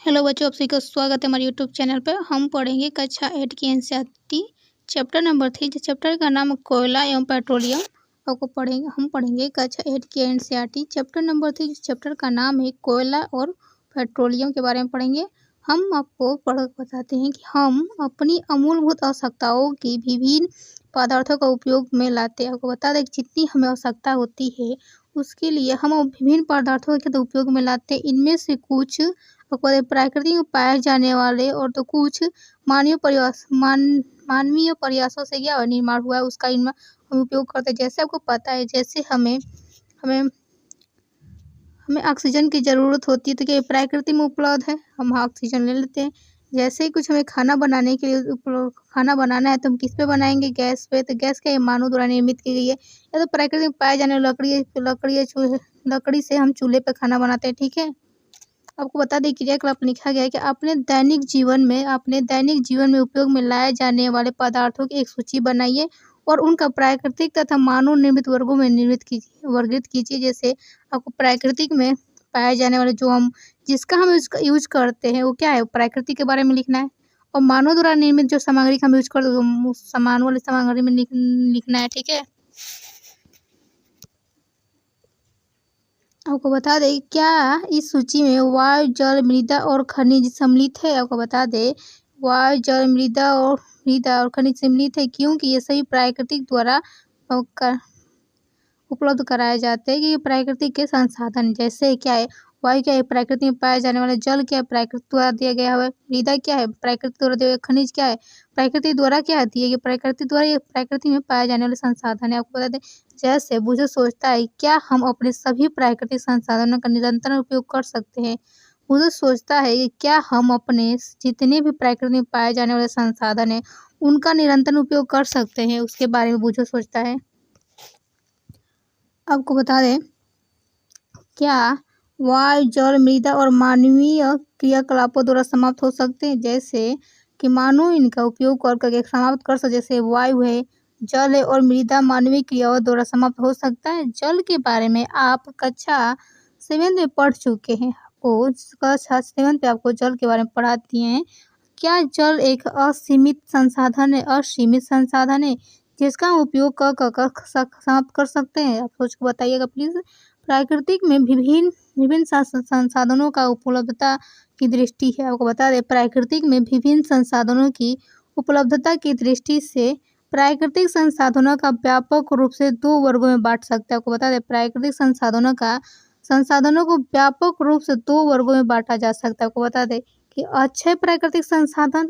Hello बच्चों, आप सभी का स्वागत है हमारे यूट्यूब चैनल पर। हम पढ़ेंगे कक्षा 8 की एनसीईआरटी चैप्टर नंबर 3। जिस चैप्टर का नाम है कोयला एवं पेट्रोलियम। हम पढ़ेंगे कक्षा 8 की एनसीईआरटी चैप्टर नंबर 3। जिस चैप्टर का नाम है कोयला और पेट्रोलियम के बारे में पढ़ेंगे। हम आपको बताते हैं कि हम अपनी अमूलभूत आवश्यकताओं की विभिन्न पदार्थों का उपयोग में लाते हैं। आपको बता दें कि जितनी हमें आवश्यकता होती है उसके लिए हम विभिन्न पदार्थों के उपयोग में लाते हैं। इनमें से कुछ प्राकृतिक में पाए जाने वाले और तो कुछ मानवीय प्रयासों से क्या निर्माण हुआ है उसका इनमें हम उपयोग करते हैं। जैसे आपको पता है, जैसे हमें हमें हमें ऑक्सीजन की ज़रूरत होती है तो क्या प्रकृति में उपलब्ध है, हम ऑक्सीजन ले लेते हैं। जैसे ही कुछ हमें खाना बनाने के लिए खाना बनाना है तो हम किस पे बनाएंगे? गैस पे। तो गैस क्या मानव द्वारा निर्मित की गई है, या तो प्रकृति में पाए जाने वाली लकड़ी से हम चूल्हे पे खाना बनाते हैं। ठीक है, आपको बता दें क्रियाकलाप लिखा गया है कि अपने दैनिक जीवन में उपयोग में लाए जाने वाले पदार्थों की एक सूची बनाइए और उनका प्राकृतिक तथा मानव निर्मित वर्गों में वर्गीकृत कीजिए। जैसे आपको प्राकृतिक में पाए जाने वाले जिसका हम यूज करते हैं वो क्या है, प्राकृतिक के बारे में लिखना है। और मानव द्वारा निर्मित जो सामग्री हम यूज करते हैं उस सामान वाली सामग्री में लिखना है। ठीक है, आपको बता दें क्या इस सूची में वायु, जल, मृदा और खनिज सम्मिलित है। आपको बता दें वायु, जल, मृदा और खनिज सम्मिलित है, क्योंकि ये सभी प्राकृतिक द्वारा उपलब्ध कराए जाते हैं कि ये प्राकृतिक के संसाधन। जैसे क्या है, वायु क्या है, प्रकृति में पाए जाने वाले। जल क्या है, प्रकृति द्वारा दिया गया है। मृदा क्या है, प्रकृति द्वारा दिया गया। खनिज क्या है, प्रकृति द्वारा क्या दिए गए, प्रकृति द्वारा ये प्रकृति में पाए जाने वाले संसाधन है। आपको बता दें जैसे बुझे सोचता है क्या हम अपने सभी प्राकृतिक संसाधनों का निरंतर उपयोग कर सकते हैं। मुझे सोचता है कि क्या हम अपने जितने भी प्रकृति में पाए जाने वाले संसाधन हैं उनका निरंतर उपयोग कर सकते हैं, उसके बारे में बुझे सोचता है। आपको बता दें क्या वायु, जल, मृदा और मानवीय क्रियाकलापों द्वारा समाप्त हो सकते हैं। जैसे कि मानव इनका उपयोग करके समाप्त कर सकते। जैसे वायु है, जल है और मृदा मानवीय क्रियाओं द्वारा समाप्त हो सकता है। जल के बारे में आप कक्षा 7 में पढ़ चुके हैं। कक्षा 7 पे आपको जल के बारे में पढ़ा दिए हैं। क्या जल एक असीमित संसाधन है जिसका हम उपयोग कर समाप्त कर सकते हैं? आप सोच के बताइएगा प्लीज। प्राकृतिक में विभिन्न संसाधनों का उपलब्धता की दृष्टि है। आपको बता दें प्राकृतिक में विभिन्न संसाधनों की उपलब्धता की दृष्टि से प्राकृतिक संसाधनों का व्यापक रूप से 2 वर्गों में बांट सकते हैं। आपको बता दें प्राकृतिक संसाधनों को व्यापक रूप से 2 वर्गों में बांटा जा सकता है। आपको बता दें कि अक्षय प्राकृतिक संसाधन।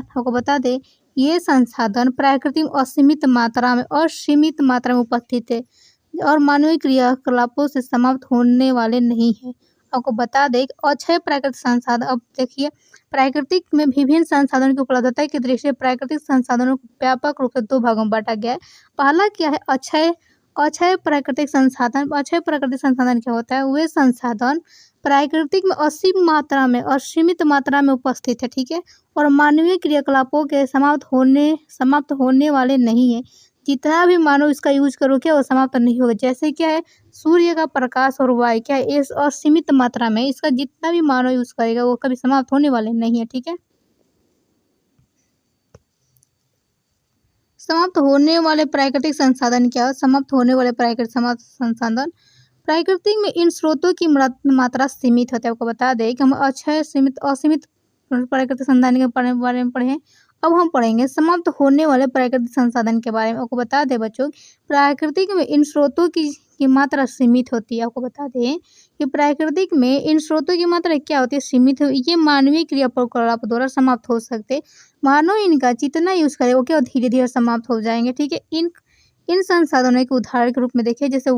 आपको बता दें ये संसाधन प्रकृति में असीमित मात्रा में उपस्थित है और मानवीय क्रियाकलापों से समाप्त होने वाले नहीं है। आपको बता दें अक्षय प्राकृतिक संसाधन। अब देखिए प्राकृतिक में विभिन्न संसाधनों की उपलब्धता की दृष्टि से प्राकृतिक संसाधनों को व्यापक रूप से 2 भागों में बांटा गया है। पहला क्या है, अक्षय प्राकृतिक संसाधन। अक्षय प्राकृतिक संसाधन क्या होता है, वे संसाधन प्राकृतिक में असीमित मात्रा में उपस्थित है। ठीक है, और मानवीय क्रियाकलापों के समाप्त होने वाले नहीं है। जितना भी मानव इसका यूज करोगे वो समाप्त नहीं होगा। जैसे क्या है, सूर्य का प्रकाश और वायु क्या है, इस असीमित मात्रा में इसका जितना भी मानव यूज करेगा वो कभी समाप्त होने वाले नहीं है। ठीक है, समाप्त होने वाले प्राकृतिक संसाधन क्या है? समाप्त होने वाले प्राकृतिक संसाधन प्राकृतिक में इन स्रोतों की मात्रा सीमित होती है। आपको बता दें कि हम असीमित प्राकृतिक संसाधन के बारे में पढ़े। अब हम पढ़ेंगे समाप्त होने वाले प्राकृतिक संसाधन के बारे में। आपको बता दें बच्चों प्राकृतिक में इन स्रोतों की मात्रा सीमित होती है। आपको बता दें कि प्राकृतिक में इन स्रोतों की मात्रा क्या होती है, सीमित। ये मानवीय क्रियाकलाप द्वारा समाप्त हो सकते। मानव इनका जितना यूज करे वो क्या धीरे धीरे समाप्त हो जाएंगे। ठीक है, इन संसाधनों के उदाहरण के रूप में देखिए जैसे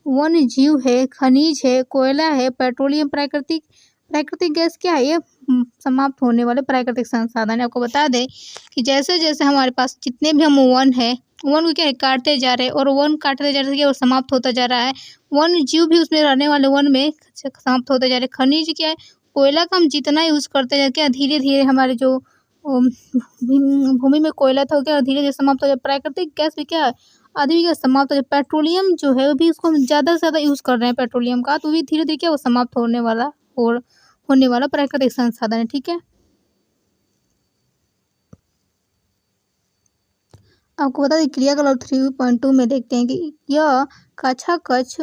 वन्य जीव है, खनिज है, कोयला है, पेट्रोलियम, प्राकृतिक गैस क्या है, ये समाप्त होने वाले प्राकृतिक संसाधन है। आपको बता दें कि जैसे जैसे हमारे पास जितने भी हम वन को क्या है काटते जा रहे हैं और वन काटते जा रहे हैं और समाप्त होता जा रहा है। वन्य जीव भी उसमें रहने वाले वन में समाप्त होते जा रहे हैं। खनिज क्या है, कोयला का हम जितना यूज करते जाए क्या धीरे धीरे हमारे जो भूमि में कोयला था क्या धीरे धीरे समाप्त हो जाए। प्राकृतिक गैस भी क्या है आदि का समाप्त हो, पेट्रोलियम जो है वो भी उसको हम ज़्यादा से ज़्यादा यूज़ कर रहे हैं पेट्रोलियम का, तो भी धीरे-धीरे क्या वो समाप्त होने वाला प्राकृतिक संसाधन है, ठीक है। आपको बता दें क्रियाकलाप 3.2 में देखते हैं कि यह कक्षा-कक्ष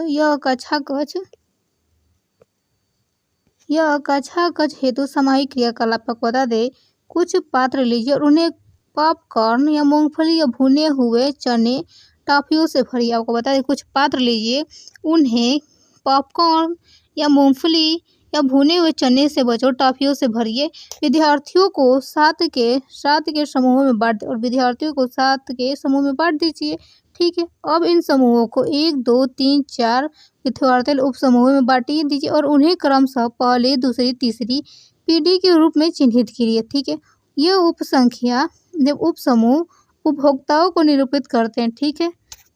हेतु सामूहिक क्रियाकलाप। आपको बता दें कुछ पात्र लीजिए और उन्हें पॉपकॉर्न या मूंगफली या भुने हुए चने टॉफियों से भरिए। आपको बता दें कुछ पात्र लीजिए, उन्हें पॉपकॉर्न या मूंगफली या भुने हुए चने से बचो टॉफियों से भरिए। विद्यार्थियों को सात के समूहों में बांट और विद्यार्थियों को 7 के समूह में बांट दीजिए, ठीक है। अब इन समूहों को 1, 2, 3, 4 विद्यार्थी उप समूहों में बांटिए दीजिए और उन्हें क्रमशः पहली, दूसरी, तीसरी पीढ़ी के रूप में चिन्हित कीजिए, ठीक है। ये जब उप समूह उपभोक्ताओं को निरूपित करते हैं, ठीक है।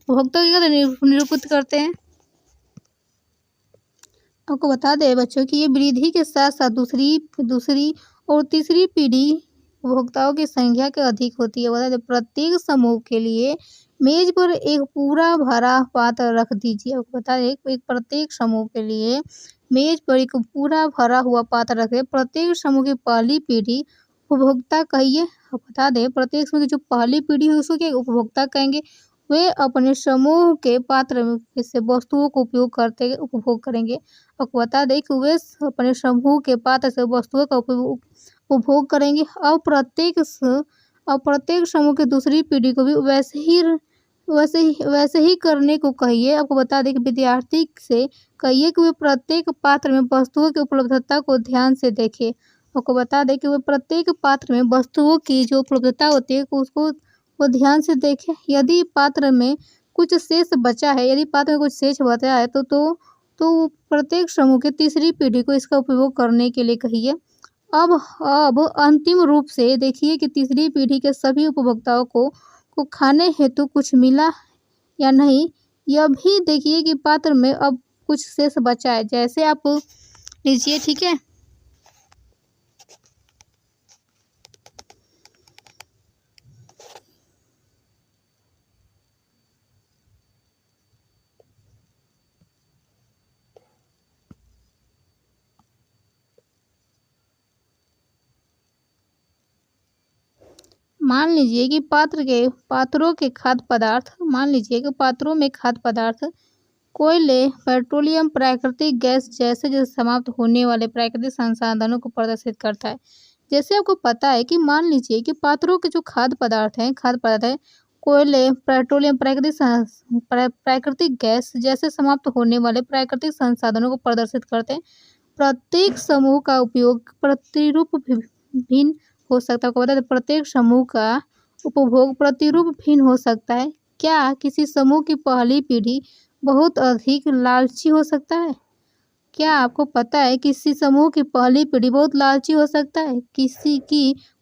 उपभोक्ताओं को क्या निरूपित करते हैं। आपको बता दें बच्चों कि ये वृद्धि के साथ साथ दूसरी और तीसरी पीढ़ी उपभोक्ताओं की संख्या के अधिक होती है। बता दें प्रत्येक समूह के लिए मेज पर एक पूरा भरा पात्र रख दीजिए। आपको बता दें एक प्रत्येक समूह के लिए मेज पर एक पूरा भरा हुआ पात्र रखें। प्रत्येक समूह की पहली पीढ़ी उपभोक्ता कहिए। आप बता दें प्रत्येक समूह की जो पहली पीढ़ी है उसको क्या उपभोक्ता कहेंगे। वे अपने समूह के पात्र में से वस्तुओं को उपभोग करेंगे। आपको बता दें कि वे अपने समूह के पात्र से वस्तुओं का उपभोग करेंगे। अब प्रत्येक समूह की दूसरी पीढ़ी को भी वैसे ही करने को कहिए। आपको बता दें कि विद्यार्थी से कहिए कि वे प्रत्येक पात्र में वस्तुओं की उपलब्धता को ध्यान से देखें। आपको बता दें कि वे प्रत्येक पात्र में वस्तुओं की जो उपलब्धता होती है उसको वो ध्यान से देखें। यदि पात्र में कुछ शेष बचा है तो प्रत्येक समूह की तीसरी पीढ़ी को इसका उपयोग करने के लिए कहिए। अब अंतिम रूप से देखिए कि तीसरी पीढ़ी के सभी उपभोक्ताओं को खाने हेतु कुछ मिला या नहीं। यह भी देखिए कि पात्र में अब कुछ शेष बचा है, जैसे आप लीजिए, ठीक है। मान लीजिए कि पात्रों में खाद्य पदार्थ कोयले, पेट्रोलियम, प्राकृतिक गैस जैसे समाप्त होने वाले प्राकृतिक संसाधनों को प्रदर्शित करता है। जैसे आपको पता है कि मान लीजिए कि पात्रों के जो खाद्य पदार्थ हैं कोयले, पेट्रोलियम, प्राकृतिक गैस जैसे समाप्त होने वाले प्राकृतिक संसाधनों को प्रदर्शित करते हैं। प्रत्येक समूह का उपयोग प्रतिरूप भिन्न हो सकता है। आपको बता दें प्रत्येक समूह का उपभोग प्रतिरूप भिन्न हो सकता है। क्या किसी समूह की पहली पीढ़ी बहुत अधिक लालची हो सकता है? क्या आपको पता है किसी समूह की पहली पीढ़ी बहुत लालची हो सकता है?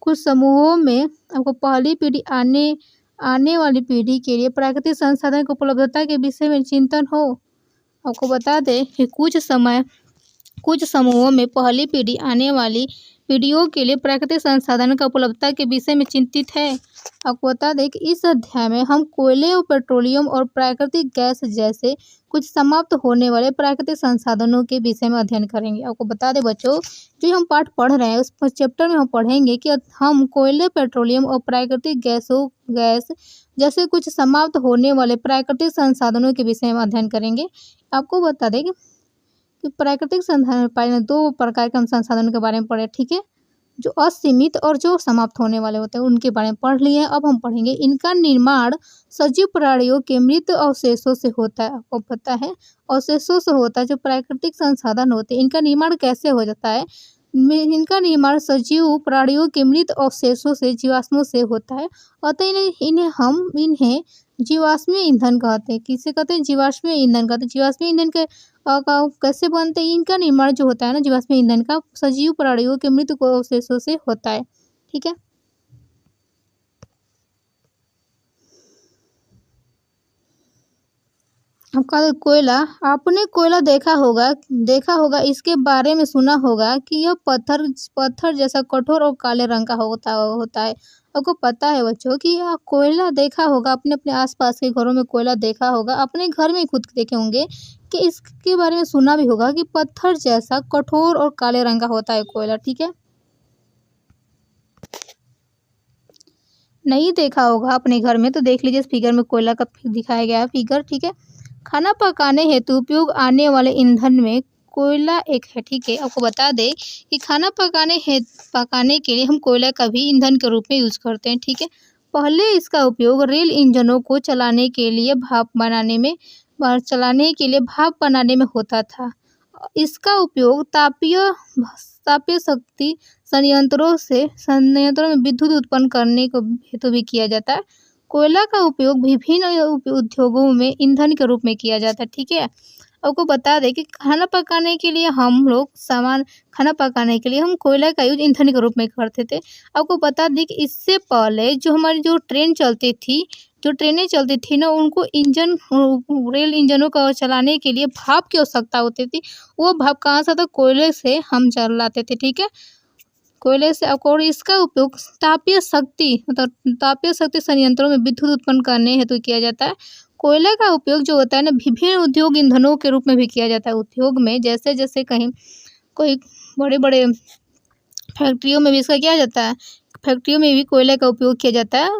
कुछ समूहों में आपको पहली पीढ़ी आने वाली पीढ़ी के लिए प्राकृतिक संसाधन की उपलब्धता के विषय में चिंतन हो। आपको बता दें कि कुछ समूहों में पहली पीढ़ी आने वाली पीढ़ियों के लिए प्राकृतिक संसाधन का उपलब्धता के विषय में चिंतित है। आपको बता दें कि इस अध्याय में हम कोयले और पेट्रोलियम और प्राकृतिक गैस जैसे कुछ समाप्त होने वाले प्राकृतिक संसाधनों के विषय में अध्ययन करेंगे। आपको बता दें बच्चों जो हम पाठ पढ़ रहे हैं उस चैप्टर में हम पढ़ेंगे कि हम कोयले, पेट्रोलियम और प्राकृतिक गैस जैसे कुछ समाप्त होने वाले प्राकृतिक संसाधनों के विषय में अध्ययन करेंगे। आपको बता दें कि प्राकृतिक संसाधन पाए 2 प्रकार के हम संसाधनों के बारे में पढ़े, ठीक है। जो असीमित और जो समाप्त होने वाले होते हैं उनके बारे में पढ़ लिए हैं। अब हम पढ़ेंगे इनका निर्माण सजीव प्राणियों के मृत अवशेषों से होता है। आपको पता है अवशेषों से होता है। जो प्राकृतिक संसाधन होते हैं इनका निर्माण कैसे हो जाता है। इनका निर्माण सजीव प्राणियों के मृत अवशेषों से जीवाश्मों से होता है। अतः इन्हें जीवाश्मीय ईंधन कहते हैं। किसे कहते हैं? जीवाश्मीय ईंधन कहते हैं। जीवाश्मीय ईंधन के कैसे बनते हैं? इनका निर्माण जो होता है ना जीवाश्मीय ईंधन का सजीव प्राणियों के मृत अवशेषों से होता है, ठीक है। आपका कोयला आपने कोयला देखा होगा इसके बारे में सुना होगा कि यह पत्थर पत्थर जैसा कठोर और काले रंग का होता है। आपको पता है बच्चों कि यह कोयला देखा होगा, अपने अपने आसपास के घरों में कोयला देखा होगा, अपने घर में खुद देखे होंगे कि इसके बारे में सुना भी होगा कि पत्थर जैसा कठोर और काले रंग का होता है कोयला। ठीक है, नहीं देखा होगा अपने घर में तो देख लीजिए, इस फिगर में कोयला का दिखाया गया है फिगर। ठीक है, खाना पकाने हेतु उपयोग आने वाले ईंधन में कोयला एक है। ठीक है, आपको बता दें कि खाना पकाने के लिए हम कोयला का भी ईंधन के रूप में यूज करते हैं। ठीक है, पहले इसका उपयोग रेल इंजनों को चलाने के लिए भाप बनाने में होता था। इसका उपयोग तापीय शक्ति संयंत्रों में विद्युत उत्पन्न करने को हेतु भी किया जाता है। कोयला का उपयोग विभिन्न उद्योगों में ईंधन के रूप में किया जाता है। ठीक है, आपको बता दें कि खाना पकाने के लिए हम कोयला का यूज ईंधन के रूप में करते थे। आपको बता दें कि इससे पहले जो ट्रेनें चलती थी ना, उनको रेल इंजनों को चलाने के लिए भाप की आवश्यकता होती थी। वो भाप कहाँ से आता? कोयले से हम चलाते थे। ठीक है, कोयले से। और इसका उपयोग तापीय शक्ति संयंत्रों में विद्युत उत्पन्न करने हेतु किया जाता है। कोयले का उपयोग जो होता है ना, विभिन्न उद्योग ईंधनों के रूप में भी किया जाता है। उद्योग में जैसे जैसे कहीं कोई बड़े बड़े फैक्ट्रियों में भी इसका किया जाता है, फैक्ट्रियों में भी कोयले का उपयोग किया जाता है।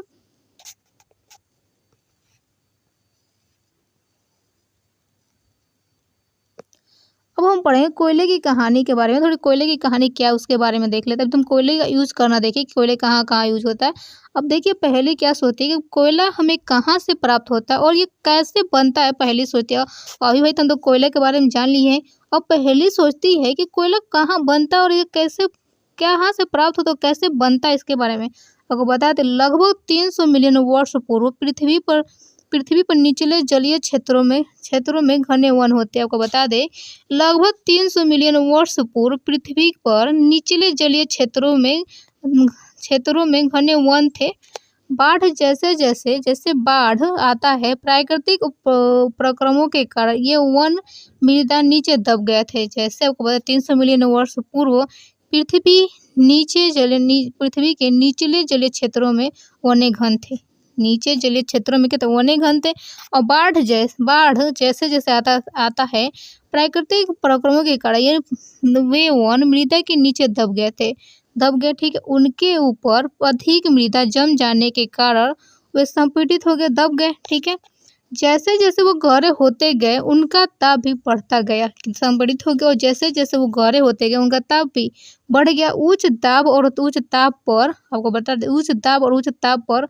अब हम पढ़ें कोयले की कहानी के बारे में। थोड़ी कोयले की कहानी क्या है उसके बारे में देख लेते हैं। अब तुम कोयले का यूज़ करना देखिए कि कोयले कहाँ कहाँ यूज़ होता है। अब देखिए पहली क्या सोचती है कि कोयला हमें कहाँ से प्राप्त होता है और ये कैसे बनता है, पहली सोचती है। अभी भाई तुम तो कोयले के बारे में जान लिए हैं, अब पहली सोचती है कि कोयला कहाँ बनता है और ये कहाँ से प्राप्त होता है, कैसे बनता है, इसके बारे में आपको बता दें। लगभग 300 मिलियन वर्ष पूर्व पृथ्वी पर निचले जलीय क्षेत्रों में घने वन होते हैं। आपको बता दें, लगभग 300 मिलियन वर्ष पूर्व पृथ्वी पर निचले जलीय क्षेत्रों में घने वन थे। बाढ़ जैसे बाढ़ आता है, प्राकृतिक प्रक्रमों के कारण ये वन मृदा नीचे दब गए थे। जैसे आपको बता 300 मिलियन वर्ष पूर्व पृथ्वी के निचले जलीय क्षेत्रों में वने घन थे। नीचे जलीय क्षेत्रों में क्या वने घन थे। और बाढ़ जैसे जैसे आता है, प्राकृतिक प्रक्रमों के कारण ये वे वन मृदा के नीचे दब गए। ठीक है, उनके ऊपर अधिक मृदा जम जाने के कारण वे संपीड़ित हो गए, दब गए। ठीक है, जैसे जैसे वो गहरे होते गए उनका ताप भी बढ़ता गया, संपीड़ित हो गए, और जैसे जैसे वो गहरे होते गए उनका ताप भी बढ़ गया। उच्च दाब और उच्च ताप पर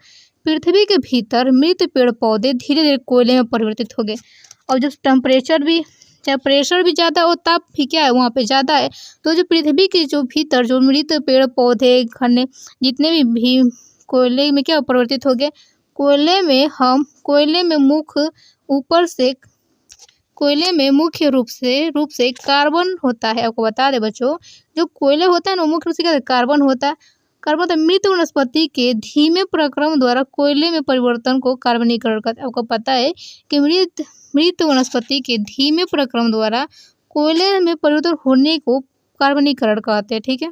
पृथ्वी के भीतर मृत पेड़ पौधे धीरे धीरे कोयले में परिवर्तित हो गए। और जब प्रेशर भी ज़्यादा और ताप भी क्या है वहाँ पे ज़्यादा है, तो जो पृथ्वी के जो भीतर जो मृत पेड़ पौधे घने जितने भी कोयले में क्या परिवर्तित हो गए। कोयले में मुख्य रूप से कार्बन होता है। आपको बता दें बच्चों, जो कोयले होता है ना, मुख्य रूप से क्या कार्बन होता है। मृत वनस्पति के धीमे प्रक्रम द्वारा कोयले में परिवर्तन को कार्बनीकरण कहते हैं। आपको पता है कि मृत वनस्पति के धीमे प्रक्रम द्वारा कोयले में परिवर्तन होने को कार्बनीकरण कहते हैं। ठीक है,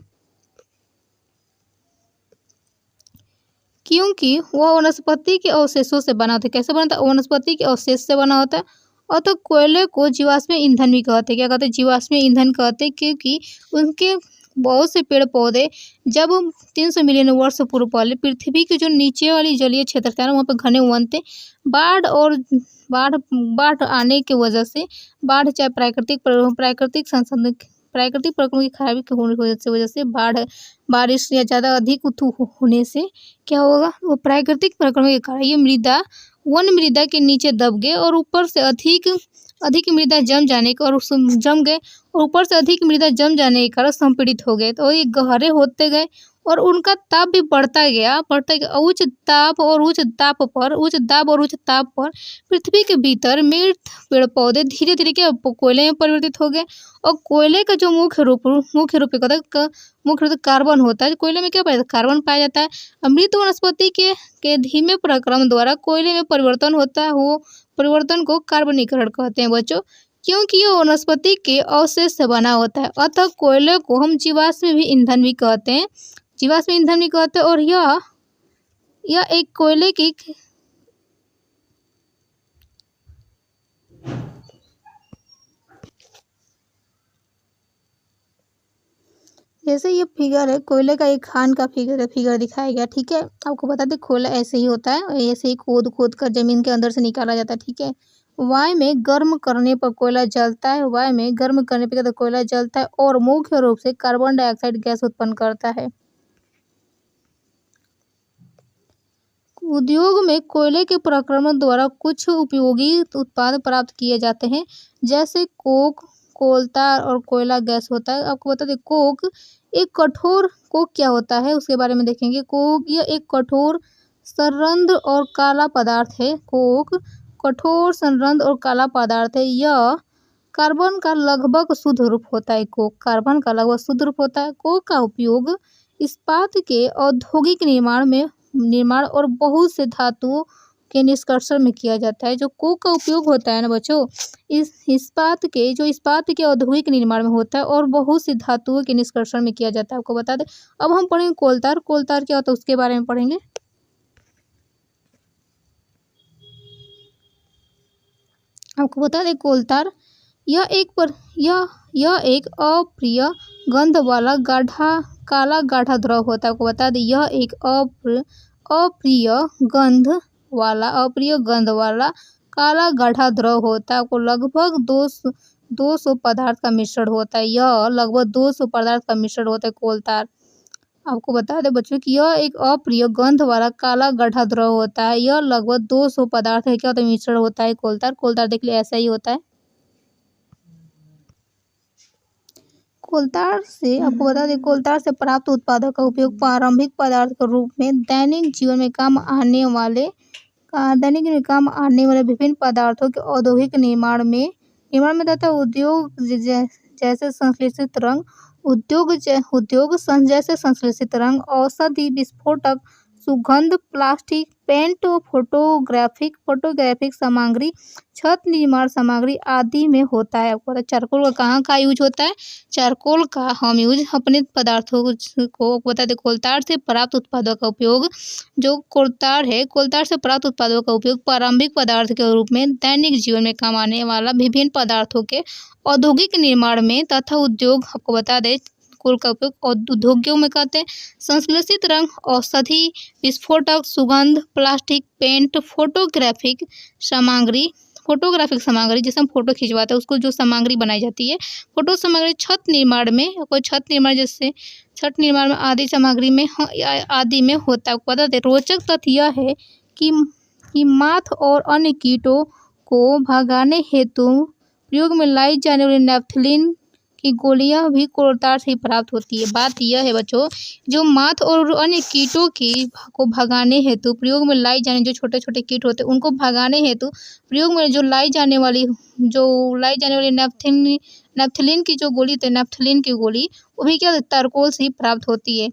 क्योंकि वह वनस्पति के अवशेषों से बना होता है। कैसे बनता है? वनस्पति के अवशेष से बना होता है। और तो कोयले को जीवाश्म ईंधन भी कहते हैं। क्या कहते हैं? जीवाश्म ईंधन कहते हैं, क्योंकि उनके बहुत से पेड़ पौधे जब 300 मिलियन वर्ष पूर्व पहले पृथ्वी के जो नीचे वाली जलीय क्षेत्र था ना, वहाँ पर घने वन थे। बाढ़ आने की वजह से, बाढ़ चाहे प्राकृतिक संसाधन प्राकृतिक प्रक्रम की खराबी की वजह से बारिश या ज़्यादा अधिक होने से क्या होगा, वो प्राकृतिक प्रक्रम के कारण ये वन मृदा के नीचे दब गए और ऊपर से अधिक मृदा जम जाने के और जम गए और ऊपर से अधिक मृदा जम जाने के कारण संपीड़ित हो गए। तो ये गहरे होते गए और उनका ताप भी बढ़ता गया। उच्च दाब और उच्च ताप पर पृथ्वी के भीतर मृत पेड़ पौधे धीरे धीरे क्या कोयले में परिवर्तित हो गए। और कोयले का जो मुख्य रूप से कार्बन होता है। कोयले में क्या पाया जाता है? कार्बन पाया जाता है। मृत वनस्पति के धीमे प्रक्रम द्वारा कोयले में परिवर्तन होता है वो परिवर्तन को कार्बनीकरण कहते हैं बच्चों, क्योंकि ये वनस्पति के अवशेष से बना होता है। अतः कोयले को हम जीवाश्म ईंधन भी कहते हैं, जीवाश्म ईंधन भी कहते हैं। और यह एक कोयले की जैसे ये फिगर है, कोयले का एक खान का फिगर दिखाया गया, ठीक है। आपको बता दें कोयला ऐसे ही होता है, ऐसे ही खोद खोद कर जमीन के अंदर से निकाला जाता है, ठीक है। वायु में गर्म करने पर कोयला जलता है, वायु में गर्म करने पर कोयला जलता है और मुख्य रूप से कार्बन डाइऑक्साइड गैस उत्पन्न करता है। उद्योग में कोयले के प्रक्रमण द्वारा कुछ उपयोगी उत्पाद प्राप्त किए जाते हैं, जैसे कोक, कोलतार और कोयला गैस होता है। आपको बता दें कोक क्या होता है उसके बारे में देखेंगे। कोक यह एक कठोर संरंध्र और काला पदार्थ है। कोक कठोर संरंध्र और काला पदार्थ है। यह कार्बन का लगभग शुद्ध रूप होता है। कोक कार्बन का लगभग शुद्ध रूप होता है। कोक का उपयोग इस्पात के औद्योगिक निर्माण और बहुत से धातुओं के निष्कर्षण में किया जाता है। जो कोक का उपयोग होता है ना बच्चों, इस इस्पात के औद्योगिक निर्माण में होता है और बहुत सी धातुओं के निष्कर्षण में किया जाता है। आपको बता दें। अब हम पढ़ेंगे कोलतार। कोलतार क्या होता है उसके बारे में पढ़ेंगे। आपको बता दें कोलतार यह एक अप्रिय गंध वाला काला गाढ़ा द्रव होता है। आपको बता दें यह एक अप्रिय गंध वाला काला गाढ़ा द्रव होता है। आपको लगभग 200 पदार्थ का मिश्रण होता है। यह लगभग 200 पदार्थ का मिश्रण होता है कोलतार। आपको बता दें बच्चों कि यह एक अप्रिय गंध वाला काला गाढ़ा द्रव होता है। यह लगभग 200 पदार्थ है क्या होता है मिश्रण होता है कोलतार। कोलतार देख लिया ऐसा ही होता है। कोलतार से आपको बता दें कोलतार से प्राप्त उत्पादों का उपयोग प्रारंभिक पदार्थ के रूप में दैनिक जीवन में काम आने वाले विभिन्न पदार्थों के औद्योगिक निर्माण में तथा उद्योग जैसे संश्लेषित रंग, औषधि, विस्फोटक, सुगंध, प्लास्टिक, पेंट, फोटोग्राफिक सामग्री, छत निर्माण सामग्री आदि में होता है। आपको चारकोल का कहाँ का यूज होता है। चारकोल का हम यूज अपने पदार्थों को बता दें। कोलतार से प्राप्त उत्पादों का उपयोग कोलतार से प्राप्त उत्पादों का उपयोग प्रारंभिक पदार्थ के रूप में दैनिक जीवन में काम आने वाला विभिन्न पदार्थों के औद्योगिक निर्माण में तथा उद्योग आपको बता दें कोल का उपयोग उद्योगों में करते हैं। संश्लेषित रंग, औषधि, विस्फोटक, सुगंध, प्लास्टिक, पेंट, फोटोग्राफिक सामग्री जिसे हम फोटो खिंचवाते हैं उसको जो सामग्री बनाई जाती है। फोटो सामग्री छत निर्माण में आदि सामग्री में आदि में होता है। पता है रोचक तथ्य यह है कि माथ और अन्य कीटों को भगाने हेतु प्रयोग में लाई जाने वाली नेफ्थलीन की गोलियां भी कोलतार से प्राप्त होती है। बात यह है बच्चों जो माथ और अन्य कीटों को भगाने हेतु प्रयोग में लाई जाने जो छोटे छोटे कीट होते हैं उनको भगाने हेतु प्रयोग में जो लाई जाने वाली नेफ्थलीन की जो गोली होती है नेफ्थलीन की गोली वो भी क्या चारकोल से प्राप्त होती है।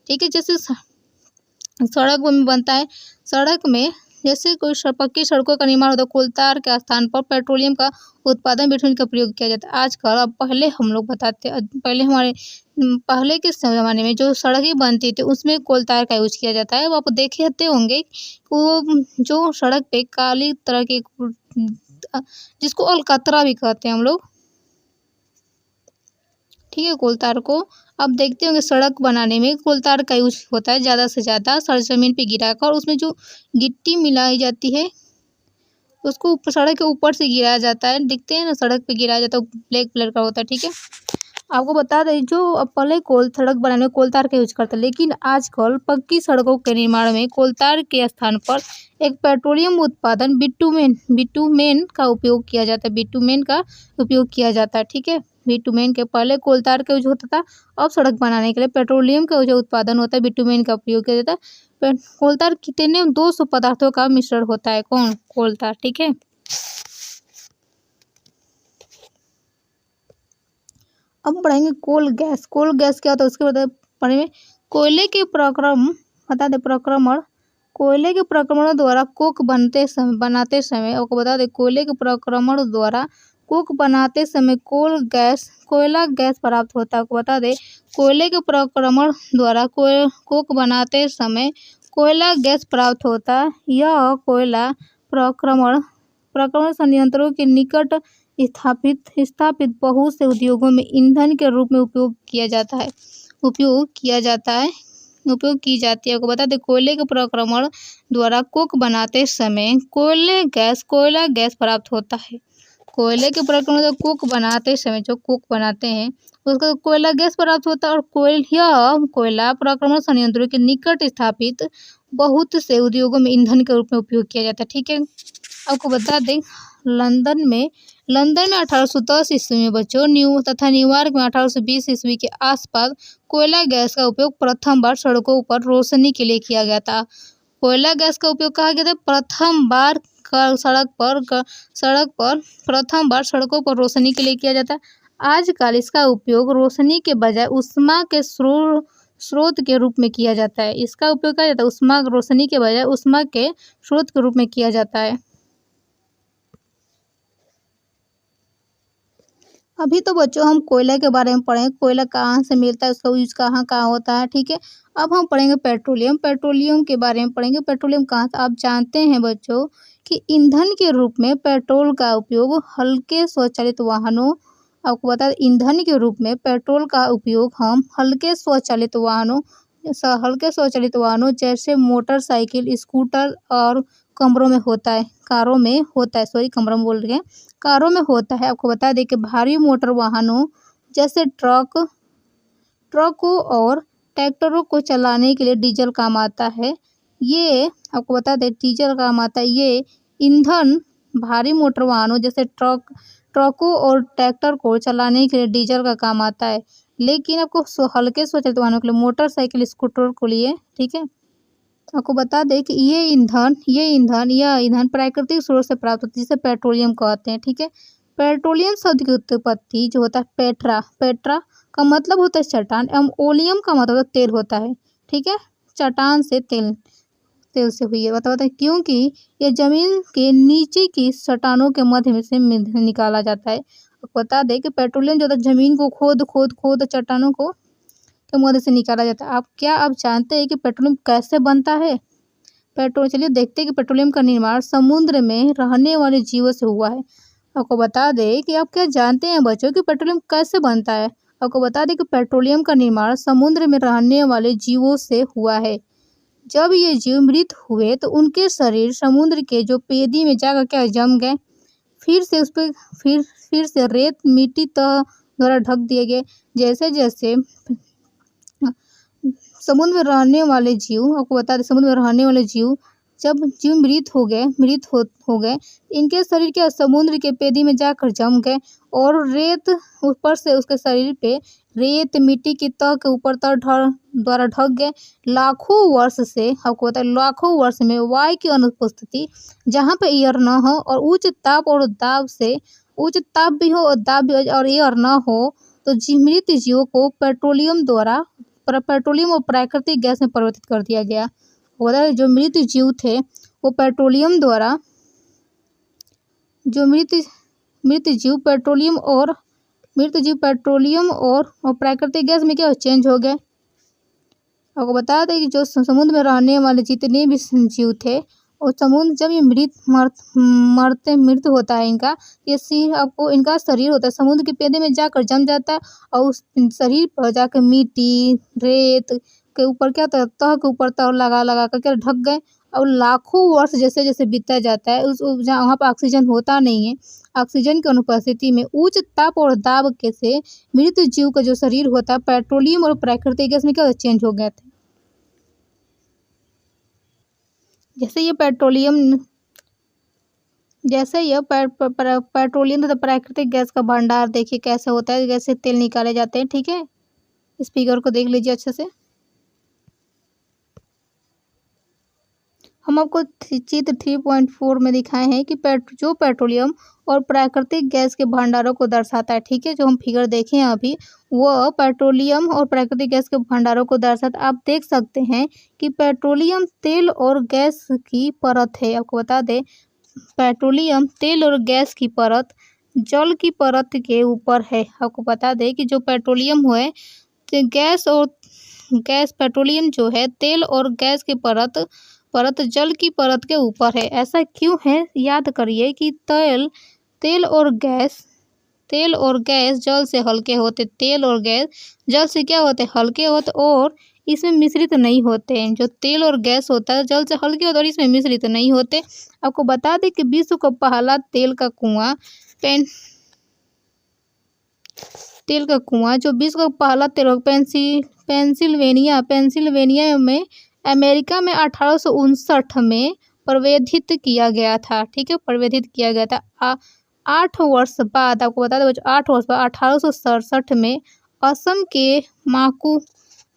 ठीक है। जैसे सड़क में बनता है, सड़क में जैसे कोई पक्की सड़कों का निर्माण होता है कोलतार के स्थान पर पेट्रोलियम का उत्पादन बिटूमिन का प्रयोग किया जाता है। आजकल अब पहले हम लोग बताते पहले के ज़माने में जो सड़कें बनती थी उसमें कोलतार का यूज किया जाता है। अब आप देखे होंगे वो जो सड़क पे काली तरह की जिसको अलकतरा भी कहते हैं हम लोग, ठीक है। कोलतार को अब देखते होंगे सड़क बनाने में कोलतार का यूज होता है ज़्यादा से ज़्यादा। सरजमीन पे गिराकर उसमें जो गिट्टी मिलाई जाती है उसको सड़क के ऊपर से गिराया जाता है। दिखते हैं ना सड़क पे गिराया जाता है ब्लैक कलर का होता है। ठीक है। आपको बता दें जो पहले सड़क बनाने में कोलतार का यूज करते हैं लेकिन आजकल पक्की सड़कों के निर्माण में कोलतार के स्थान पर एक पेट्रोलियम उत्पादन बिटुमेन का उपयोग किया जाता है। ठीक है। बिटुमेन के पहले कोलतार का यूज होता था, अब सड़क बनाने के लिए पेट्रोलियम का जो उत्पादन होता है बिटुमेन का उपयोग किया जाता है। कोलतार कितने 200 पदार्थों का मिश्रण होता है कोलतार। ठीक है। अब पढ़ेंगे कोल गैस क्या होता है उसके बाद पढ़ेंगे। कोयले के प्रक्रमण कोयले के प्रक्रमण द्वारा कोक बनाते समय आपको बता दें, कोयले के प्रक्रमण द्वारा कोक बनाते समय कोयला गैस प्राप्त होता है। आपको बता दें, कोयले के प्रक्रमण द्वारा कोक बनाते समय कोयला गैस प्राप्त होता है। यह कोयला प्रक्रमण संयंत्रों के निकट स्थापित बहुत से उद्योगों में ईंधन के रूप में उपयोग की जाती है। आपको बता दें, कोयले के प्रक्रमण द्वारा कोक बनाते समय कोयला गैस प्राप्त होता है। कोयले के प्रक्रमण द्वारा कोक बनाते समय जो कोक बनाते हैं उसका कोयला गैस प्राप्त होता है, और यह कोयला प्रक्रमण संयंत्रों के निकट स्थापित बहुत से उद्योगों में ईंधन के रूप में उपयोग किया जाता है। ठीक है, आपको बता दें, लंदन में 1810 ईस्वी में बच्चों तथा न्यूयॉर्क में 1820 ईस्वी के आसपास कोयला गैस का उपयोग प्रथम बार सड़कों पर रोशनी के लिए किया गया था। कोयला गैस का उपयोग कहा गया था प्रथम बार प्रथम बार सड़कों पर रोशनी के लिए किया जाता है। आजकल इसका उपयोग रोशनी के बजाय ऊष्मा के स्रोत के रूप में किया जाता है। इसका उपयोग किया जाता है रोशनी के बजाय ऊष्मा के स्रोत के रूप में किया जाता है। अभी तो बच्चों हम कोयला के बारे में पढ़ें, कोयला कहाँ से मिलता है, उसका यूज कहाँ कहाँ होता है। ठीक है, अब हम पढ़ेंगे पेट्रोलियम के बारे में पढ़ेंगे। पेट्रोलियम कहाँ से, आप जानते हैं बच्चों कि ईंधन के रूप में पेट्रोल का उपयोग हल्के स्वचालित वाहनों, आपको बता दें, ईंधन के रूप में पेट्रोल का उपयोग हम हल्के स्वचालित वाहनों जैसे मोटरसाइकिल, स्कूटर और कारों में होता है। कारों में होता है। आपको बता दें कि भारी मोटर वाहनों जैसे ट्रकों और ट्रैक्टरों को चलाने के लिए डीजल काम आता है। ये आपको बता दें डीजल काम आता है। ये ईंधन भारी मोटर वाहनों जैसे ट्रकों और ट्रैक्टर को चलाने के लिए डीजल का काम आता है, लेकिन आपको हल्के स्वचालित वाहनों के लिए मोटरसाइकिल, स्कूटर को लिए, ठीक है, आपको बता दें कि यह ईंधन प्राकृतिक स्रोत से प्राप्त होता है, जिसे पेट्रोलियम कहते हैं। ठीक है, पेट्रोलियम शब्द की उत्पत्ति जो होता है पेट्रा का मतलब होता है चट्टान, एवं ओलियम का मतलब तेल होता है। ठीक है, चट्टान से तेल से हुई है। बताते हैं क्योंकि यह जमीन के नीचे की चट्टानों के मध्य में से निकाला जाता है। बता दें कि पेट्रोलियम जो होता है जमीन को खोद चट्टानों को के मध्य से निकाला जाता है। आप जानते हैं कि पेट्रोलियम कैसे बनता है? चलिए देखते हैं कि पेट्रोलियम का निर्माण समुद्र में रहने वाले जीवों से हुआ है। आपको बता दें कि आप क्या जानते हैं बच्चों कि पेट्रोलियम कैसे बनता है? आपको बता दें कि पेट्रोलियम का निर्माण समुद्र में रहने वाले जीवों से हुआ है। जब ये जीव मृत हुए तो उनके शरीर समुद्र के जो पेदी में जाकर क्या जम गए, फिर से रेत मिट्टी द्वारा ढक दिए गए। जैसे जैसे समुद्र में रहने वाले जीव, आपको बता दें समुद्र में रहने वाले जीव जब जीव मृत हो गए इनके शरीर के समुद्र के पेदी में जाकर जम गए, और रेत ऊपर से उसके शरीर पे रेत मिट्टी की तह के ऊपर द्वारा ढक गए। लाखों वर्ष में वायु की अनुपस्थिति, जहाँ पे एयर न हो और उच्च ताप भी हो और एयर न हो, तो मृत जीवों को पेट्रोलियम और प्राकृतिक गैस में परिवर्तित कर दिया गया। जो मृत जीव थे वो पेट्रोलियम और प्राकृतिक गैस में क्या चेंज हो गए। आपको बता दें कि जो समुद्र में रहने वाले जितने भी जीव थे, और समुद्र जब ये मृत्यु होता है इनका शरीर होता है समुद्र के पेदे में जाकर जम जाता है, और उस शरीर पर जाकर मिट्टी रेत के ऊपर क्या तह के ऊपर तह लगा कर क्या ढक गए। और लाखों वर्ष जैसे जैसे बीतता जाता है वहाँ पर ऑक्सीजन होता नहीं है। ऑक्सीजन की अनुपस्थिति में उच्च ताप और दाब के से मृत जीव का जो शरीर होता है पेट्रोलियम और प्राकृतिक गैस में क्या चेंज हो गए थे। जैसे ये पेट्रोलियम तथा प्राकृतिक गैस का भंडार देखिए कैसे होता है, कैसे तेल निकाले जाते हैं। ठीक है, इस फिगर को देख लीजिए अच्छे से। हम आपको चित्र 3.4 में दिखाए हैं कि जो पेट्रोलियम और प्राकृतिक गैस के भंडारों को दर्शाता है। ठीक है, जो हम फिगर देखे हैं अभी, वह पेट्रोलियम और प्राकृतिक गैस के भंडारों को दर्शाता है। आप देख सकते हैं कि पेट्रोलियम तेल और गैस की परत है। आपको बता दें, पेट्रोलियम तेल और गैस की परत जल की परत के ऊपर है। आपको बता दें कि जो पेट्रोलियम है, गैस पेट्रोलियम जो है तेल और गैस की परत परत जल की परत के ऊपर है। ऐसा क्यों है? याद करिए कि तेल और गैस जल से हल्के होते, तेल और गैस जल से क्या होते? हल्के होते और इसमें मिश्रित नहीं होते हैं। जो तेल और गैस होता है जल से हल्के होते और इसमें मिश्रित नहीं होते। आपको बता दें कि विश्व का पहला तेल का कुआं जो विश्व का पहला तेल पेंसिल्वेनिया में अमेरिका में 1859 में प्रवेशित किया गया था। ठीक है, प्रवेशित किया गया था। 8 वर्ष बाद, आपको बता दें बच्चों, 8 वर्ष बाद 1867 में असम के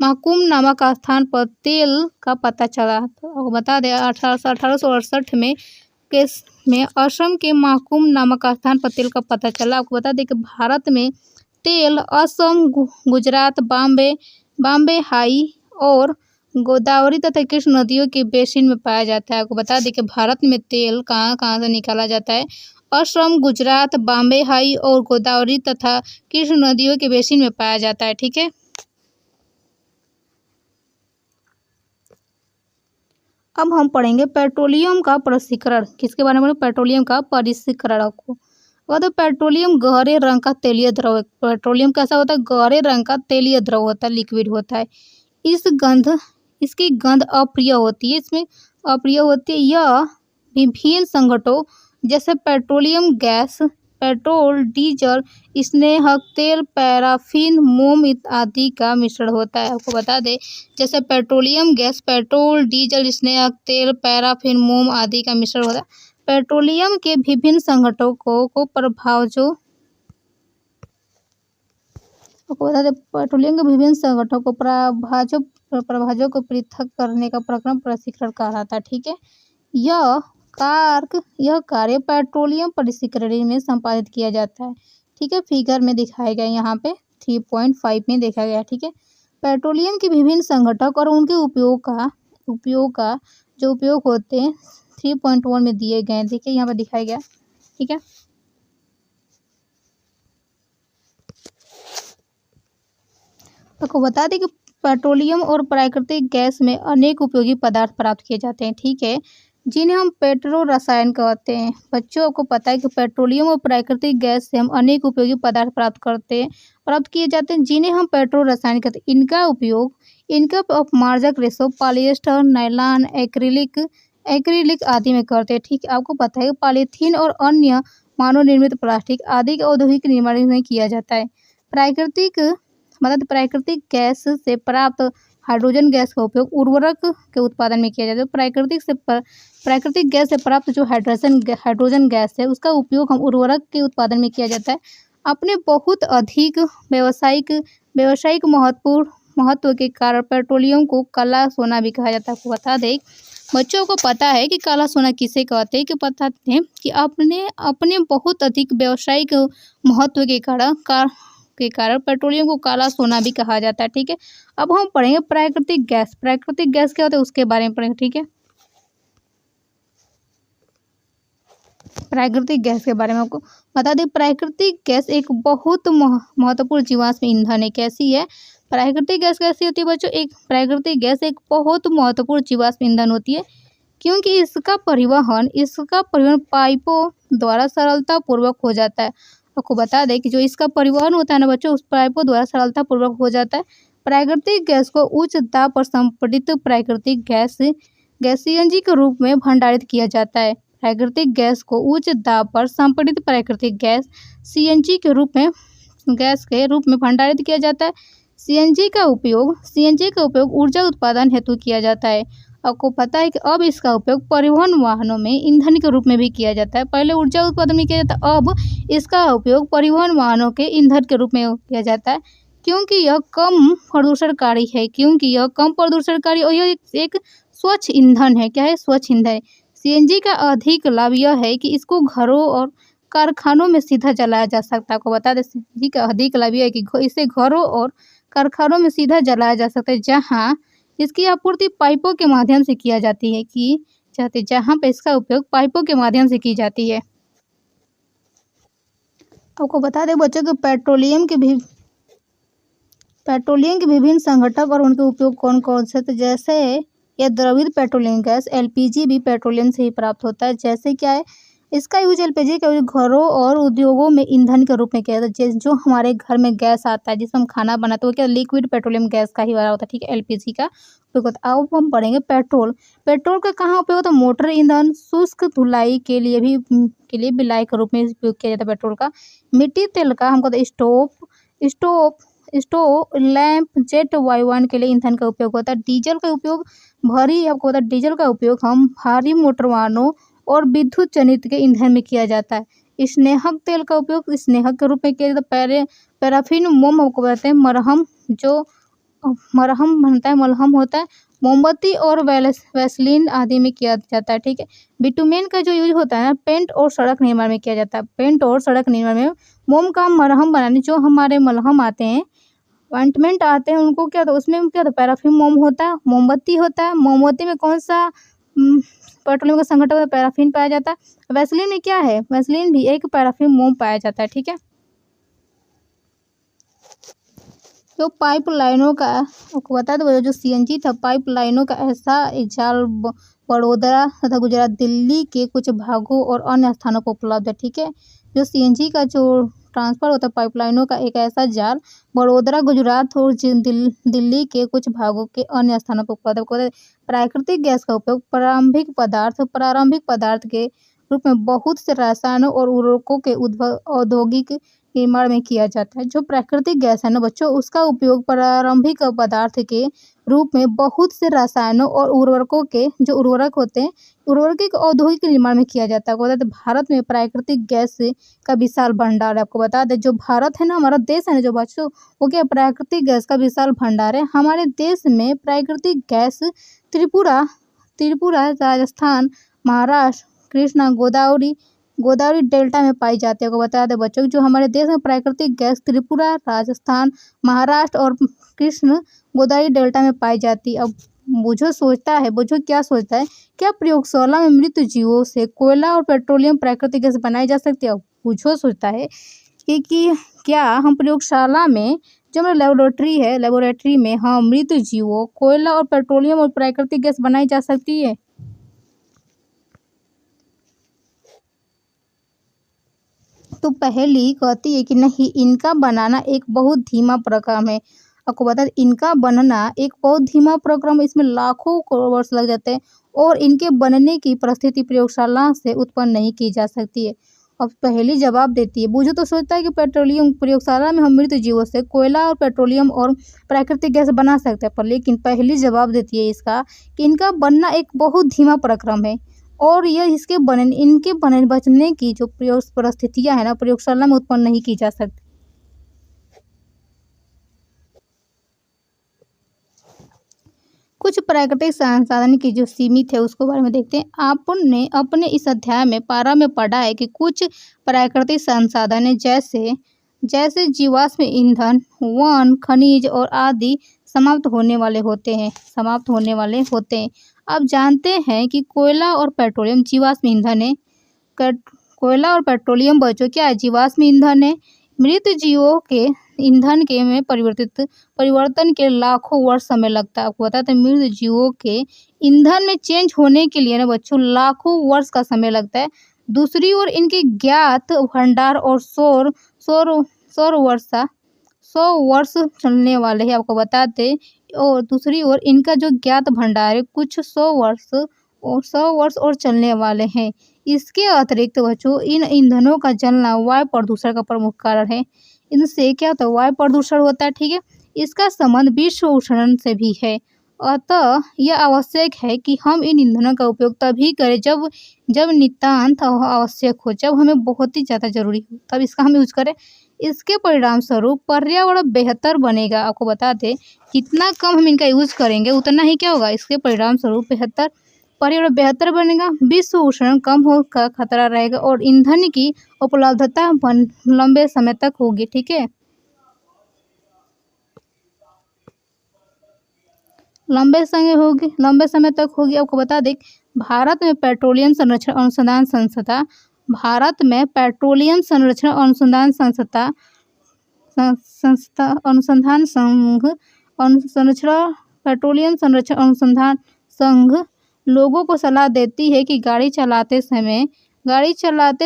माकुम नामक स्थान पर तेल का पता चला। तो आपको बता दें 1868 में असम के माकुम नामक स्थान पर तेल का पता चला। आपको बता दें कि भारत में तेल असम, गुजरात, बॉम्बे हाई और गोदावरी तथा कृष्ण नदियों के बेसिन में पाया जाता है। आपको बता दें कि भारत में तेल कहाँ कहाँ से निकाला जाता है? असम, गुजरात, बॉम्बे हाई और गोदावरी तथा कृष्ण नदियों के बेसिन में पाया जाता है। ठीक है, अब हम पढ़ेंगे पेट्रोलियम का प्रसंस्करण। किसके बारे में? पेट्रोलियम का प्रसंस्करण। आपको तो पेट्रोलियम गहरे रंग का तेलीय द्रव है। पेट्रोलियम कैसा होता है? गहरे रंग का तेलीय द्रव होता है, लिक्विड होता है। इसकी गंध अप्रिय होती है, इसमें अप्रिय होती है। यह विभिन्न संघटकों जैसे पेट्रोलियम गैस, पेट्रोल, डीजल, स्नेहक तेल, पैराफिन, मोम आदि का मिश्रण होता है। आपको बता दें, जैसे पेट्रोलियम गैस, पेट्रोल, डीजल, स्नेहक तेल, पैराफिन, मोम आदि का मिश्रण होता है। पेट्रोलियम के विभिन्न संघटकों को पेट्रोलियम के विभिन्न संघटकों को प्रभाजों को पृथक करने का प्रक्रम प्रसंस्करण कहलाता है। ठीक है, यह कार्य पेट्रोलियम प्रसंस्करण में संपादित किया जाता है। ठीक है, फिगर में दिखाया गया, यहाँ पे 3.5 में देखा गया। ठीक है, पेट्रोलियम के विभिन्न संघटक और उनके उपयोग होते हैं 3.1 में दिए गए। देखिए यहाँ पे दिखाया गया। ठीक है, आपको बता दें कि पेट्रोलियम और प्राकृतिक गैस में अनेक उपयोगी पदार्थ प्राप्त किए जाते हैं। ठीक है, जिन्हें हम पेट्रो रसायन कहते हैं। बच्चों को पता है कि पेट्रोलियम और प्राकृतिक गैस से हम अनेक उपयोगी पदार्थ प्राप्त किए जाते हैं, जिन्हें हम पेट्रो रसायन कहते हैं। इनका अपमार्जक रेशो पॉलिएस्टर, नायलॉन, एक्रिलिक आदि में करते हैं। ठीक है, आपको पता है कि पॉलीथीन और अन्य मानव निर्मित प्लास्टिक आदि का औद्योगिक निर्माण में किया जाता है। प्राकृतिक गैस से प्राप्त हाइड्रोजन गैस का उपयोग उर्वरक के उत्पादन में किया जाता है। प्राकृतिक गैस से प्राप्त जो हाइड्रोजन गैस है, उसका उपयोग हम उर्वरक के उत्पादन में किया जाता है। अपने बहुत अधिक व्यावसायिक महत्व के कारण पेट्रोलियम को काला सोना भी कहा जाता है। आपको बता दें, बच्चों को पता है कि काला सोना किसे कहते हैं? कि पता है कि अपने बहुत अधिक व्यावसायिक महत्व के कारण पेट्रोलियम को काला सोना भी कहा जाता है। ठीक है, अब हम पढ़ेंगे प्राकृतिक गैस। प्राकृतिक गैस क्या होता है उसके बारे में पढ़ेंगे। ठीक है, प्राकृतिक गैस के बारे में आपको बता दें, प्राकृतिक गैस एक बहुत महत्वपूर्ण जीवाश्म ईंधन है। कैसी है प्राकृतिक गैस? कैसी होती है बच्चों? प्राकृतिक गैस एक बहुत महत्वपूर्ण जीवाश्म ईंधन होती है, क्योंकि इसका परिवहन पाइपों द्वारा सरलता पूर्वक हो जाता है। आपको बता दें कि जो इसका परिवहन होता है ना बच्चों, उस पाइपों द्वारा सरलता पूर्वक हो जाता है। प्राकृतिक गैस को उच्च दाब पर संपीड़ित प्राकृतिक गैस सीएनजी के रूप में भंडारित किया जाता है। प्राकृतिक गैस को उच्च दाब पर संपीड़ित प्राकृतिक गैस सीएनजी के रूप में भंडारित किया जाता है। सीएनजी का उपयोग ऊर्जा उत्पादन हेतु किया जाता है। आपको पता है कि अब इसका उपयोग परिवहन वाहनों में ईंधन के रूप में भी किया जाता है। पहले ऊर्जा उत्पादन में किया जाता है, अब इसका उपयोग परिवहन वाहनों के ईंधन के रूप में किया जाता है। क्योंकि यह कम प्रदूषणकारी है, क्योंकि यह कम प्रदूषणकारी और यह एक स्वच्छ ईंधन है। क्या है? स्वच्छ ईंधन है। सीएनजी का अधिक लाभ यह है कि इसको घरों और कारखानों में सीधा जलाया जा सकता है। आपको बता दें, सीएनजी का अधिक लाभ यह है कि इसे घरों और कारखानों में सीधा जलाया जा सकता है, जहाँ इसकी आपूर्ति पाइपों के माध्यम से किया जाती है, जहाँ पे इसका उपयोग पाइपों के माध्यम से की जाती है। आपको बता दें बच्चों कि पेट्रोलियम के विभिन्न संघटक और उनके उपयोग कौन कौन से, तो जैसे यह द्रवित पेट्रोलियम गैस एलपीजी भी पेट्रोलियम से ही प्राप्त होता है। जैसे क्या है, इसका यूज एलपीजी का यूज घरों और उद्योगों में ईंधन के रूप में किया जाता है। जो हमारे घर में गैस आता है जिसमें हम खाना बनाते हैं, वो क्या लिक्विड पेट्रोलियम गैस का ही वाला होता है, ठीक है, एलपीजी का उपयोग होता है। अब हम पढ़ेंगे पेट्रोल। पेट्रोल का कहाँ उपयोग होता है? मोटर ईंधन, शुष्क धुलाई के लिए भी बिलाई के रूप में उपयोग किया जाता है पेट्रोल का। मिट्टी तेल का हमको स्टोव, लैंप, जेट वायुयान के लिए ईंधन का उपयोग होता है। डीजल का उपयोग आपको पता है डीजल का उपयोग हम भारी मोटर वाहनों और विद्युत चलित के ईंधन में किया जाता है। स्नेहक तेल का उपयोग स्नेहक के रूप में किया जाता है। पैराफिन, मोम आपको बताते हैं, मलहम होता है। मोमबत्ती और वैसलीन आदि में किया जाता है, ठीक है। बिटुमेन का जो यूज होता है ना, पेंट और सड़क निर्माण में किया जाता है। पेंट और सड़क निर्माण में मोम का मरहम बनाने, जो हमारे मलहम आते हैं, ऑइंटमेंट आते हैं, उनको क्या था, उसमें क्या था, पैराफिन मोम होता है। मोमबत्ती होता है, मोमबत्ती में कौन सा पेट्रोलियम का संघटक होता है? पैराफिन पाया जाता है। वैसलीन में क्या है? वैसलीन भी एक पैराफिन मोम पाया जाता है, ठीक है। जो पाइपलाइनों का आपको बता दो, जो सीएनजी था, पाइपलाइनों का ऐसा एक जाल बड़ोदरा तथा गुजरात, दिल्ली के कुछ भागों और अन्य स्थानों पर उपलब्ध है, ठीक है। जो सीएनजी का जो ट्रांसफर होता है पाइपलाइनों का एक ऐसा जाल बड़ोदरा, गुजरात और दिल्ली के कुछ भागों के अन्य स्थानों पर उपलब्ध है। प्राकृतिक गैस का उपयोग प्रारंभिक पदार्थ के रूप में बहुत से रसायनों और उर्वरकों के औद्योगिक निर्माण में किया जाता है। जो प्राकृतिक गैस है ना बच्चों, उसका उपयोग प्रारंभिक पदार्थ के रूप में बहुत से रसायनों और उर्वरकों के जो उर्वरक होते हैं, उर्वरक के औद्योगिक निर्माण में किया जाता है। भारत में प्राकृतिक गैस का विशाल भंडार है। आपको बता दें, जो भारत है ना, हमारा देश है ना जो बच्चों, वो क्या प्राकृतिक गैस का विशाल भंडार है। हमारे देश में प्राकृतिक गैस त्रिपुरा, राजस्थान, महाराष्ट्र, कृष्णा, गोदावरी डेल्टा में पाई जाती है। आपको बता दें बच्चों, जो हमारे देश में प्राकृतिक गैस त्रिपुरा, राजस्थान, महाराष्ट्र और कृष्ण गोदावरी डेल्टा में पाई जाती है। अब बुझो क्या सोचता है, क्या प्रयोगशाला में मृत जीवों से कोयला और पेट्रोलियम प्राकृतिक गैस बनाई जा सकती है? अब बुझो सोचता है कि क्या हम प्रयोगशाला में, जो हमारा लेबोरेटरी में हम मृत जीवों, कोयला और पेट्रोलियम और प्राकृतिक गैस बनाई जा सकती है? तो पहेली कहती है कि नहीं, इनका बनाना एक बहुत धीमा प्रक्रम है। आपको बता दें, इनका बनना एक बहुत धीमा प्रक्रम, इसमें लाखों करोड़ वर्ष लग जाते हैं और इनके बनने की परिस्थिति प्रयोगशाला से उत्पन्न नहीं की जा सकती है। अब पहेली जवाब देती है, बूझो तो सोचता है कि पेट्रोलियम प्रयोगशाला में हम मृत जीवों से कोयला और पेट्रोलियम और प्राकृतिक गैस बना सकते हैं, पर लेकिन पहेली जवाब देती है इसका कि इनका बनना एक बहुत धीमा प्रक्रम है और यह इनके बचने की जो परिस्थितियां है ना, प्रयोगशाला में उत्पन्न नहीं की जा सकती। कुछ प्राकृतिक संसाधन की जो सीमित है उसको बारे में देखते हैं। आपने अपने इस अध्याय में पारा में पढ़ा है कि कुछ प्राकृतिक संसाधन है, जैसे जीवाश्म ईंधन, वन, खनिज और आदि समाप्त होने वाले होते हैं। आप जानते हैं कि कोयला और पेट्रोलियम जीवाश्म ईंधन है। कोयला और पेट्रोलियम बच्चों क्या है? जीवाश्म ईंधन है। मृत जीवों के ईंधन के में परिवर्तन के लाखों वर्ष समय लगता है। आपको बताते हैं, मृत जीवों के ईंधन में चेंज होने के लिए ना बच्चों लाखों वर्ष का समय लगता है। दूसरी ओर इनके ज्ञात भंडार और सौ वर्ष चलने वाले हैं। आपको बताते, और दूसरी ओर इनका जो ज्ञात भंडार है कुछ 100 वर्ष और चलने वाले हैं। इसके अतिरिक्त बच्चों इन ईंधनों का जलना वायु प्रदूषण का प्रमुख कारण है। इनसे क्या होता है? वायु प्रदूषण होता है, ठीक है। इसका संबंध विश्व उष्णन से भी है। अतः यह आवश्यक है कि हम इन ईंधनों का उपयोग तभी करें जब नितांत आवश्यक हो, जब हमें बहुत ही ज़्यादा जरूरी हो, तब इसका हम यूज करें। इसके परिणाम स्वरूप पर्यावरण बेहतर बनेगा। आपको बता दें कितना कम हम इनका यूज करेंगे उतना ही क्या होगा, इसके परिणाम स्वरूप पर्यावरण बेहतर बनेगा, विश्व उष्णन कम हो का खतरा रहेगा और ईंधन की उपलब्धता लंबे समय तक होगी। ठीक है, लंबे समय तक होगी। आपको बता दें भारत में पेट्रोलियम संरक्षण अनुसंधान पेट्रोलियम संरक्षण अनुसंधान संघ लोगों को सलाह देती है कि गाड़ी चलाते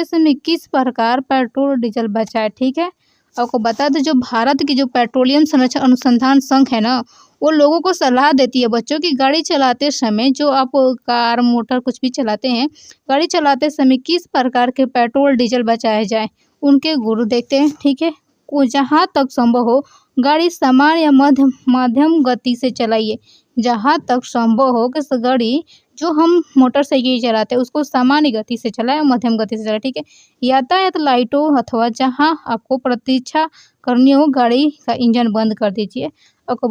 समय किस प्रकार पेट्रोल डीजल बचाए। ठीक है, आपको बता दें जो भारत की जो पेट्रोलियम संरक्षण अनुसंधान संघ है ना, वो लोगों को सलाह देती है बच्चों की गाड़ी चलाते समय, जो आप कार मोटर कुछ भी चलाते हैं, गाड़ी चलाते समय किस प्रकार के पेट्रोल डीजल बचाए जाए, उनके गुरु देखते हैं। ठीक है, जहाँ तक संभव हो गाड़ी सामान्य या मध्यम गति से चलाइए। जहाँ तक संभव हो कि गाड़ी जो हम मोटरसाइकिल चलाते हैं उसको सामान्य गति से चलाएं, मध्यम गति से चलाएं। ठीक है, यातायात लाइटों अथवा जहाँ आपको प्रतीक्षा करनी हो गाड़ी का इंजन बंद कर दीजिए। आपको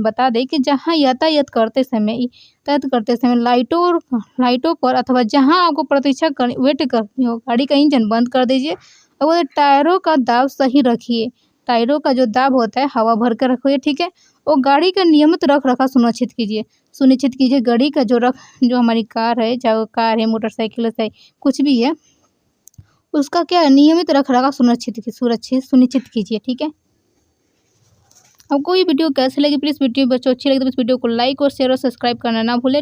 बता दें कि जहाँ यातायात करते समय लाइटों पर अथवा जहाँ आपको वेट करनी हो गाड़ी का इंजन बंद कर दीजिए। और टायरों का दाब सही रखिए, टायरों का जो दाब होता है हवा भर कर रखिए। ठीक है, और गाड़ी का नियमित रख रखाव सुनिश्चित कीजिए। गाड़ी का जो हमारी कार है, चाहे वो कार है, मोटरसाइकिल है, चाहे कुछ भी है, उसका क्या है नियमित रख रखाव सुनिश्चित कीजिए। ठीक है, आपको ये वीडियो कैसे लगी प्लीज़, वीडियो बच्चों अच्छी लगी तो इस वीडियो को लाइक और शेयर और सब्सक्राइब करना ना भूलें।